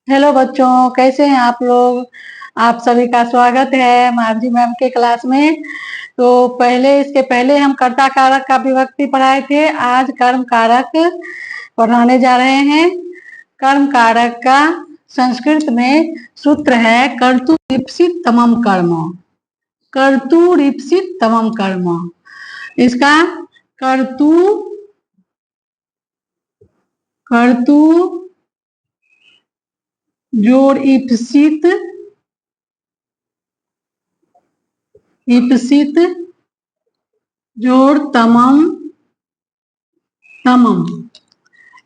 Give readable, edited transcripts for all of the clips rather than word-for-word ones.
Hello बच्चों, कैसे हैं आप लोग। आप सभी का स्वागत है मार्जी मैम के क्लास में। तो इसके पहले हम कर्ता कारक का विभक्ति पढ़ाए थे। आज कर्म कारक पढ़ाने जा रहे हैं। कर्म कारक का संस्कृत में सूत्र है कर्तुरीप्सित तमम कर्म। कर्तुरीप्सित तमम कर्म। इसका कर्तु कर्तु जोड़ इप्सित इप्सित जोड़ तमम तमम।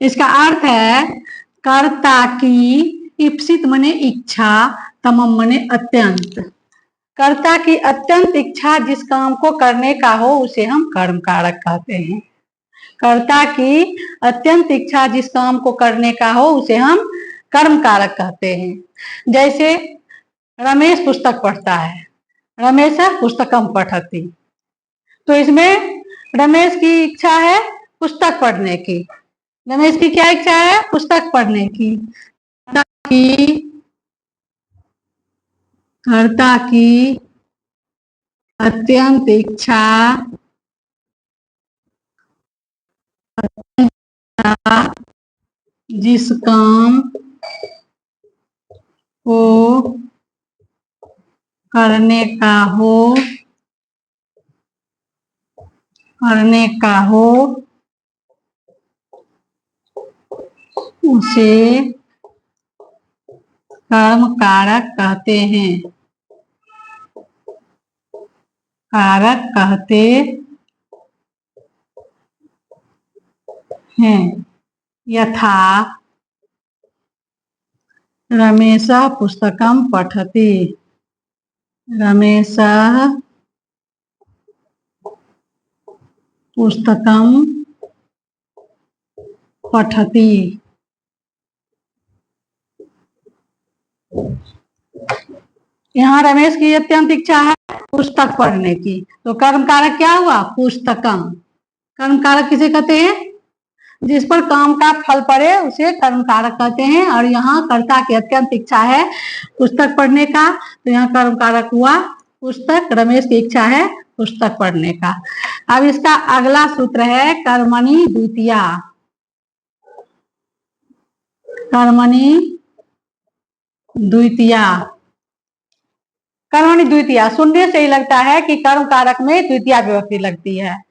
इसका अर्थ है कर्ता की इप्सित मने इच्छा, तमम मने अत्यंत। कर्ता की अत्यंत इच्छा जिस काम को करने का हो उसे हम कर्म कारक कहते हैं। कर्ता की अत्यंत इच्छा जिस काम को करने का हो उसे हम कर्म कारक कहते हैं। जैसे रमेश पुस्तक पढ़ता है, रमेश पुस्तकम पठति। तो इसमें रमेश की इच्छा है पुस्तक पढ़ने की। रमेश की क्या इच्छा है? पुस्तक पढ़ने की। कर्ता की अत्यंत इच्छा जिस काम को करने का हो उसे कर्म कारक कहते हैं। कारक कहते हैं। यथा रमेशः पुस्तकं पठति। रमेशः पुस्तकं पठति। यहाँ रमेश की अत्यंत इच्छा है पुस्तक पढ़ने की, तो कर्म कारक क्या हुआ? पुस्तकम। कर्म कारक किसे कहते हैं? जिस पर काम का फल पड़े उसे कर्म कारक कहते हैं। और यहाँ कर्ता की अत्यंत इच्छा है पुस्तक पढ़ने का, तो यहाँ कर्म कारक हुआ पुस्तक। रमेश की इच्छा है पुस्तक पढ़ने का। अब इसका अगला सूत्र है कर्मणि द्वितीया। कर्मणि द्वितीया। कर्मणि द्वितीया सुनने से ही लगता है कि कर्म कारक में द्वितीया विभक्ति लगती है।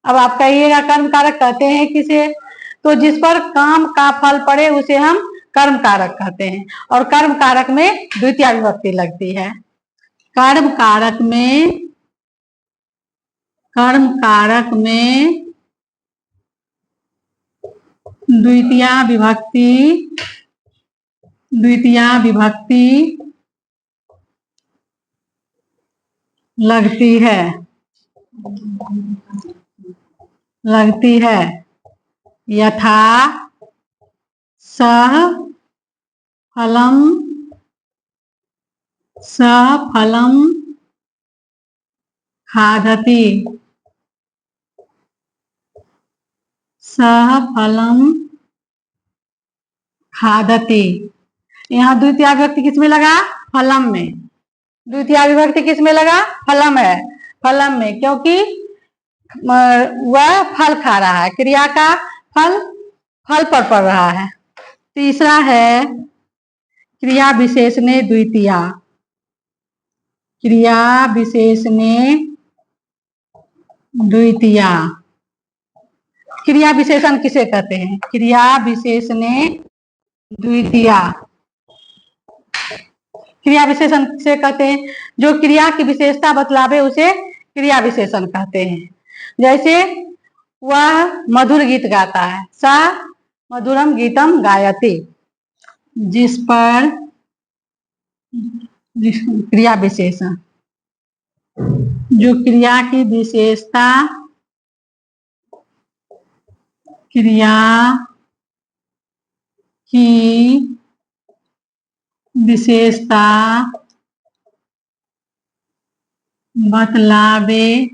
अब आप कहिएगा कर्म कारक कहते हैं किसे? तो जिस पर काम का फल पड़े उसे हम कर्म कारक कहते हैं। और कर्म कारक में द्वितीया विभक्ति लगती है। कर्म कारक में द्वितीया विभक्ति लगती है। यथा सह फलम खादति। सह फलम खादति। यहाँ द्वितीया विभक्ति किसमें लगा? फलम में। द्वितीया विभक्ति किसमें लगा? फलम है। फलम में, क्योंकि वह फल खा रहा है। क्रिया का फल पर पड़ रहा है। तीसरा है क्रिया विशेषणे द्वितीया। क्रिया विशेषणे द्वितीया। क्रिया विशेषण किसे कहते हैं? क्रिया विशेषणे द्वितीया। क्रिया विशेषण किसे कहते हैं? जो क्रिया की विशेषता बतलावे उसे क्रिया विशेषण कहते हैं। जैसे वह मधुर गीत गाता है, सा मधुरम गीतम गायति। जिस पर क्रिया विशेषण, जो क्रिया की विशेषता बतलावे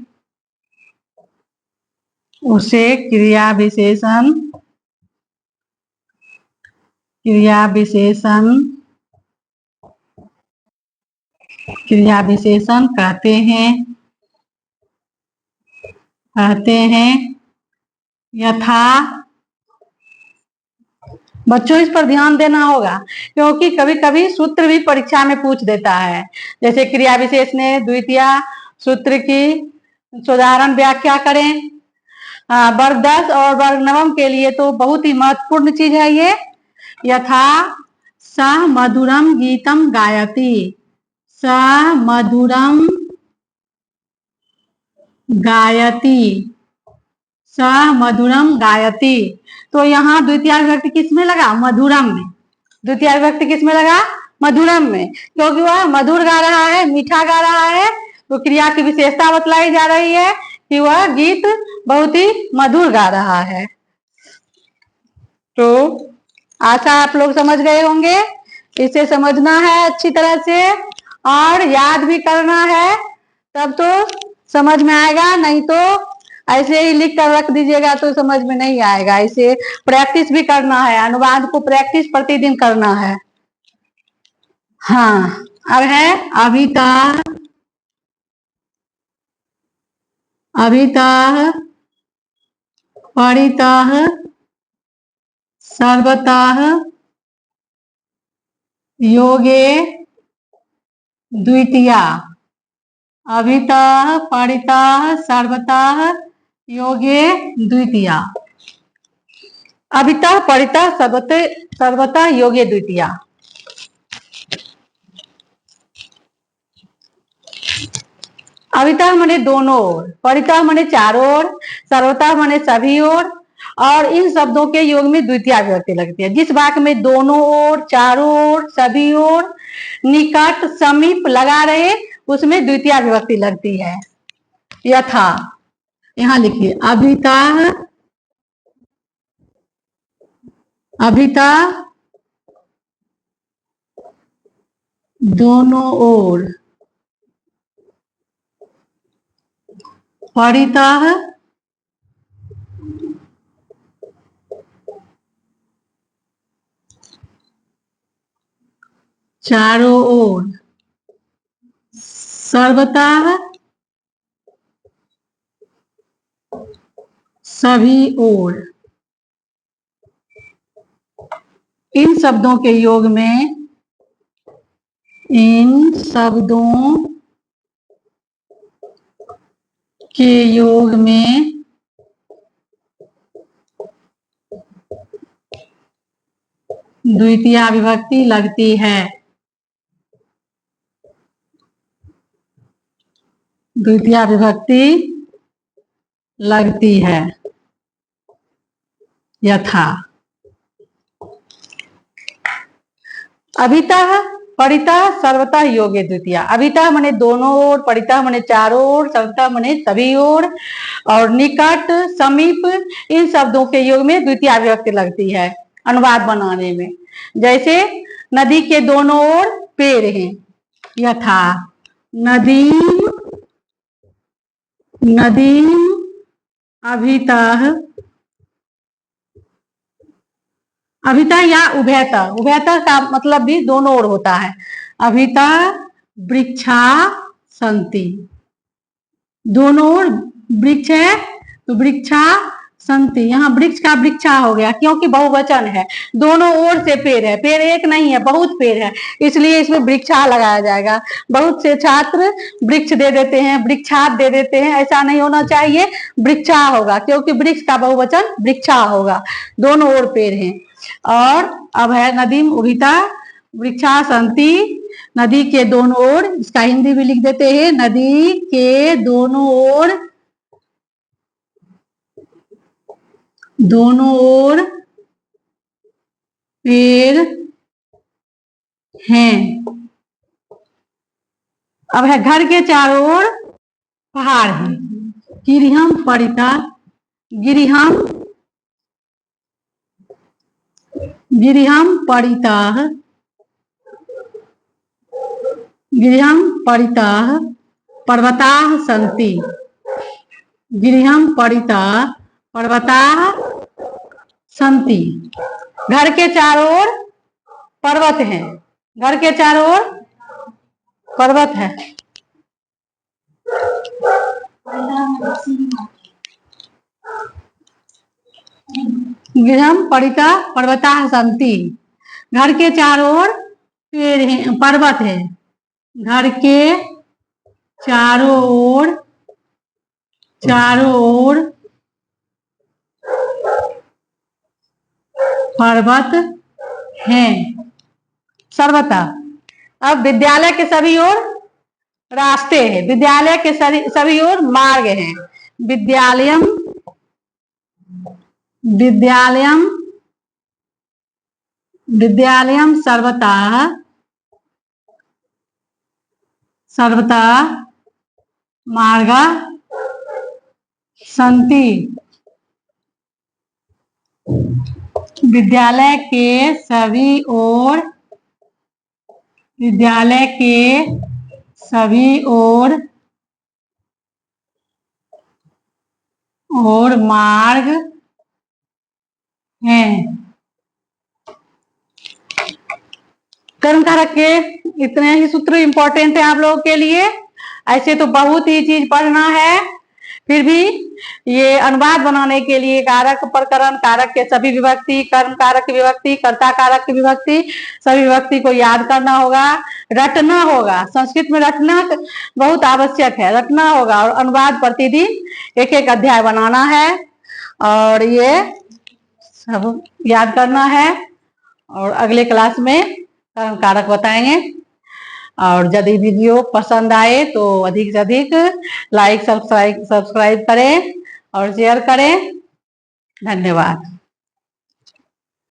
उसे क्रिया विशेषण क्रिया विशेषण कहते हैं यथा। बच्चों इस पर ध्यान देना होगा, क्योंकि कभी कभी सूत्र भी परीक्षा में पूछ देता है। जैसे क्रिया विशेष ने द्वितीय सूत्र की साधारण व्याख्या करें। वर्ग 10 और वर्ग 9 के लिए तो बहुत ही महत्वपूर्ण चीज है ये। यथा स मधुरम गीतम गायति, स मधुरम गायति, स मधुरम गायति। तो यहाँ द्वितीय विभक्ति किस में लगा? मधुरम में। द्वितीय विभक्ति किस में लगा? मधुरम में, क्योंकि वह मधुर गा रहा है, मीठा गा रहा है। तो क्रिया की विशेषता बतलाई जा रही है कि वह गीत बहुत ही मधुर गा रहा है। तो आशा आप लोग समझ गए होंगे। इसे समझना है अच्छी तरह से और याद भी करना है, तब तो समझ में आएगा। नहीं तो ऐसे ही लिख कर रख दीजिएगा तो समझ में नहीं आएगा। इसे प्रैक्टिस भी करना है, अनुवाद को प्रैक्टिस प्रतिदिन करना है। हाँ, अब है अभितः, अभितः परितः सर्वतः योगे द्वितीया। अभितः परितः सर्वतः योगे द्वितीया। अभितः परितः सर्वतः योगे द्वितीया। अभितः माने दोनों ओर, परितः माने चारों ओर, सर्वतः माने सभी ओर। और इन शब्दों के योग में द्वितीय विभक्ति लगती है। जिस वाक्य में दोनों ओर, चारों ओर, सभी ओर, निकट, समीप लगा रहे, उसमें द्वितीय विभक्ति लगती है। यथा, यहां लिखिए अभितः, अभितः दोनों ओर, परितः चारों ओर, सर्वतः सभी ओर। इन शब्दों के योग में, इन शब्दों के योग में द्वितीय विभक्ति लगती है। द्वितीय विभक्ति लगती है। यथा अभितः परितः सर्वतः योगे द्वितीया। अभितः माने दोनों ओर, परितः माने चारों ओर, सर्वतः माने सभी ओर, और निकट, समीप, इन शब्दों के योग में द्वितीय विभक्ति लगती है अनुवाद बनाने में। जैसे नदी के दोनों ओर पेड़ हैं। यथा नदीम, नदीम अभितः, अभितः या उभयतः, उभयतः का मतलब भी दोनों ओर होता है। अभितः वृक्षा सन्ति, दोनों ओर वृक्ष है तो वृक्षा सन्ति। यहाँ वृक्ष का वृक्षा हो गया, क्योंकि बहुवचन है, दोनों ओर से पेड़ है। पेड़ एक नहीं है, बहुत पेड़ है, इसलिए इसमें वृक्षा लगाया जाएगा। बहुत से छात्र वृक्ष दे देते हैं, वृक्षात दे देते हैं, ऐसा नहीं होना चाहिए, वृक्षा होगा, क्योंकि वृक्ष का बहुवचन वृक्षा होगा। दोनों ओर पेड़ हैं। और अब है नदीम उभिता वृक्षा सन्ति, नदी के दोनों ओर, इसका हिंदी भी लिख देते हैं, नदी के दोनों ओर, दोनों ओर पेड़ हैं। अब है घर के चारों ओर पहाड़ हैं। गिरिहम परिता, गिरिहम, गिरिहम परितः, गिरिहम परितः पर्वताः सन्ति, गिरिहम परितः पर्वताः सन्ति। घर के चारों ओर पर्वत है, घर के चारों ओर पर्वत है। गृहम परिता पर्वता सन्ति, घर के चारों ओर पेड़ है, पर्वत है। घर के चारों ओर पर्वत हैं। सर्वथा अब विद्यालय के सभी ओर रास्ते हैं, विद्यालय के सभी ओर मार्ग हैं। विद्यालयम विद्यालयम विद्यालयम सर्वथा मार्गा सन्ति, विद्यालय के सभी ओर मार्ग हैं। कर्म कारक के इतने ही सूत्र इंपॉर्टेंट है आप लोगों के लिए। ऐसे तो बहुत ही चीज पढ़ना है, फिर भी ये अनुवाद बनाने के लिए कारक, प्रकरण, कारक के सभी विभक्ति, कर्म कारक की विभक्ति, कर्ता कारक की विभक्ति, सभी विभक्ति को याद करना होगा, रटना होगा। संस्कृत में रटना बहुत आवश्यक है, रटना होगा। और अनुवाद प्रतिदिन एक एक अध्याय बनाना है और ये सब याद करना है। और अगले क्लास में कर्म कारक बताएंगे। और यदि वीडियो पसंद आए तो अधिक से अधिक लाइक सब्सक्राइब करें और शेयर करें। धन्यवाद।